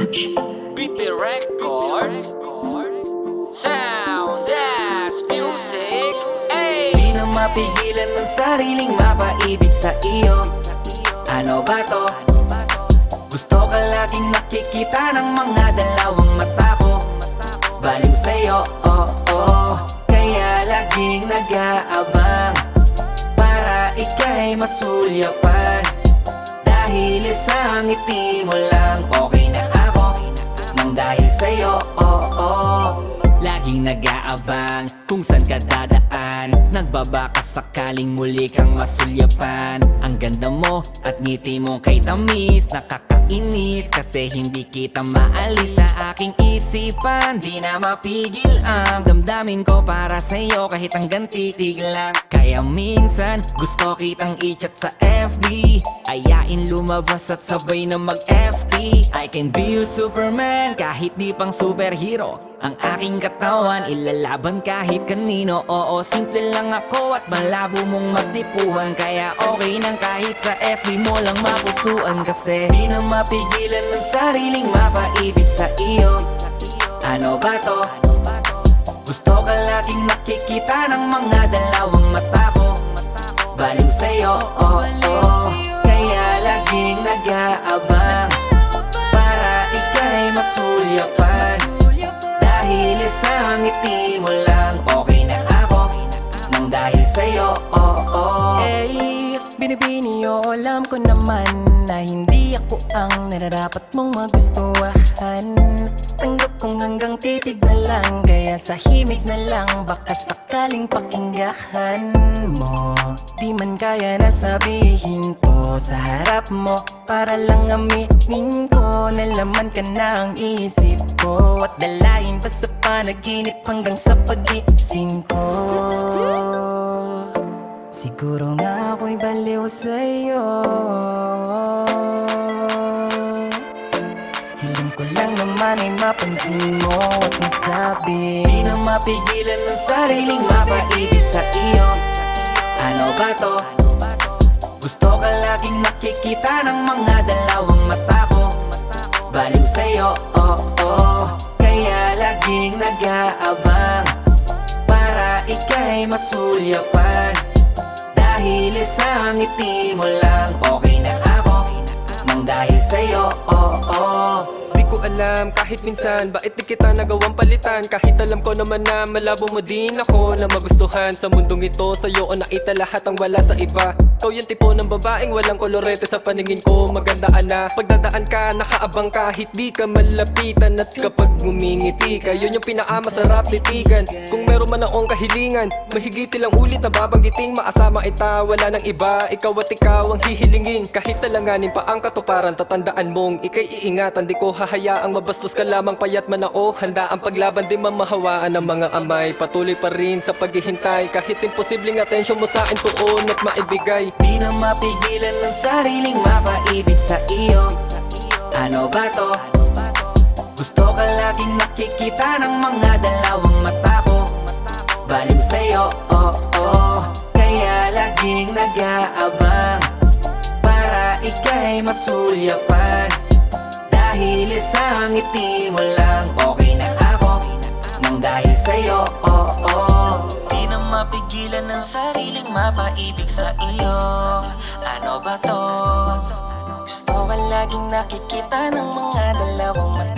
BP Records, Sound as Music. Ay! Di na mapigilan ng sariling mapaibig sa iyo. Ano ba to? Gusto ka laging nakikita ng mga dalawang mata ko. Baliw sa'yo, kaya laging nag-aabang para ika'y masulyapan. Dahil isang ngiti mo lang, okay na ako nang dahil sa'yo, laging nag-aabang kung saan ka dadaan. Nagbabaka sakaling muli kang masulyapan. Ang ganda mo at ngiti mo kay tamis, nakakainis kasi hindi kita maalis sa aking isipan. Di na mapigil ang damdamin ko para sa'yo kahit hanggang titig lang. Kaya minsan gusto kitang i-chat sa FB, ayain lumabas at sabay na mag-FT. I can be your Superman kahit di pang superhero. Ang aking katawan ilalaban kahit kanino. Oo, simple lang ako at malabo mong magtipuhan. Kaya okay nang kahit sa FB mo lang mapusuan. Kasi di na mapigilan ng sariling mapaibig sa iyo. Ano ba to? Gusto ka laging nakikita ng mga dalawang mata ko. Baliw sa'yo, kaya laging nag-aabang para ika'y masulyapan. Dahil isang ngiti mo lang, okay na ako nang dahil sa'yo, Hey, binibini o alam ko naman na hindi ako ang nararapat mong magustuhan. Tanggap kong hanggang titig na lang, kaya sa himig na lang baka sakaling pakinggan mo. Di man kaya na sabihin ko sa harap mo, para lang aminin ko na laman ka na ang isip ko. At dalahin pa sa panaginip hanggang sa pag-iising ko. Siguro nga ako'y baliw sa'yo. Hiling ko lang naman ay mapansin mo at masabi. Di na mapigilan ng sariling mapaibig sa iyo. Ano ba to? Gusto ka laging nakikita ng mga dalawang mata ko. Baliw sa'yo, kaya laging nag-aabang para ika'y masulyapan. Dahil isang ngiti mo lang, okay na ako nang dahil sa'yo, Di ko alam kahit minsan bakit di kita nagawang palitan. Kahit alam ko naman na malabo mo din ako na magustuhan. Sa mundong ito sa'yo o nakita lahat ang wala sa iba. Ikaw yung tipo ng babaeng walang kolorete sa paningin ko. Magandaan na pagdadaan ka, nakaabang kahit di ka malapitan. At kapag ngumingiti ka, yun yung pinakamasarap titigan. Kung meron man akong kahilingan, mahigit ilang ulit na babanggiting. Maasama ita, wala nang iba, ikaw at ikaw ang hihilingin. Kahit talanganin pa ang katuparan, tatandaan mong ika'y iingatan. Di ko hahayaang mabastos ka lamang payat man ako. Handa ang paglaban, di mamahawaan ng mga amay. Patuloy pa rin sa paghihintay, kahit imposibleng atensyon mo sa akin tuon at maibigay. di na mapigilan ng sariling mapaibig sa iyo. Ano ba to? Gusto ka laging nakikita ng mga dalawang mata ko. Baliw sa'yo, kaya laging nag-aabang para ika'y masulyapan. Dahil isang ngiti mo lang, okay na ako nang dahil sa'yo, Di na mapigilan ng sariling mapaibig sa iyo. Ano ba to? Gusto ka laging nakikita ng mga dalawang mata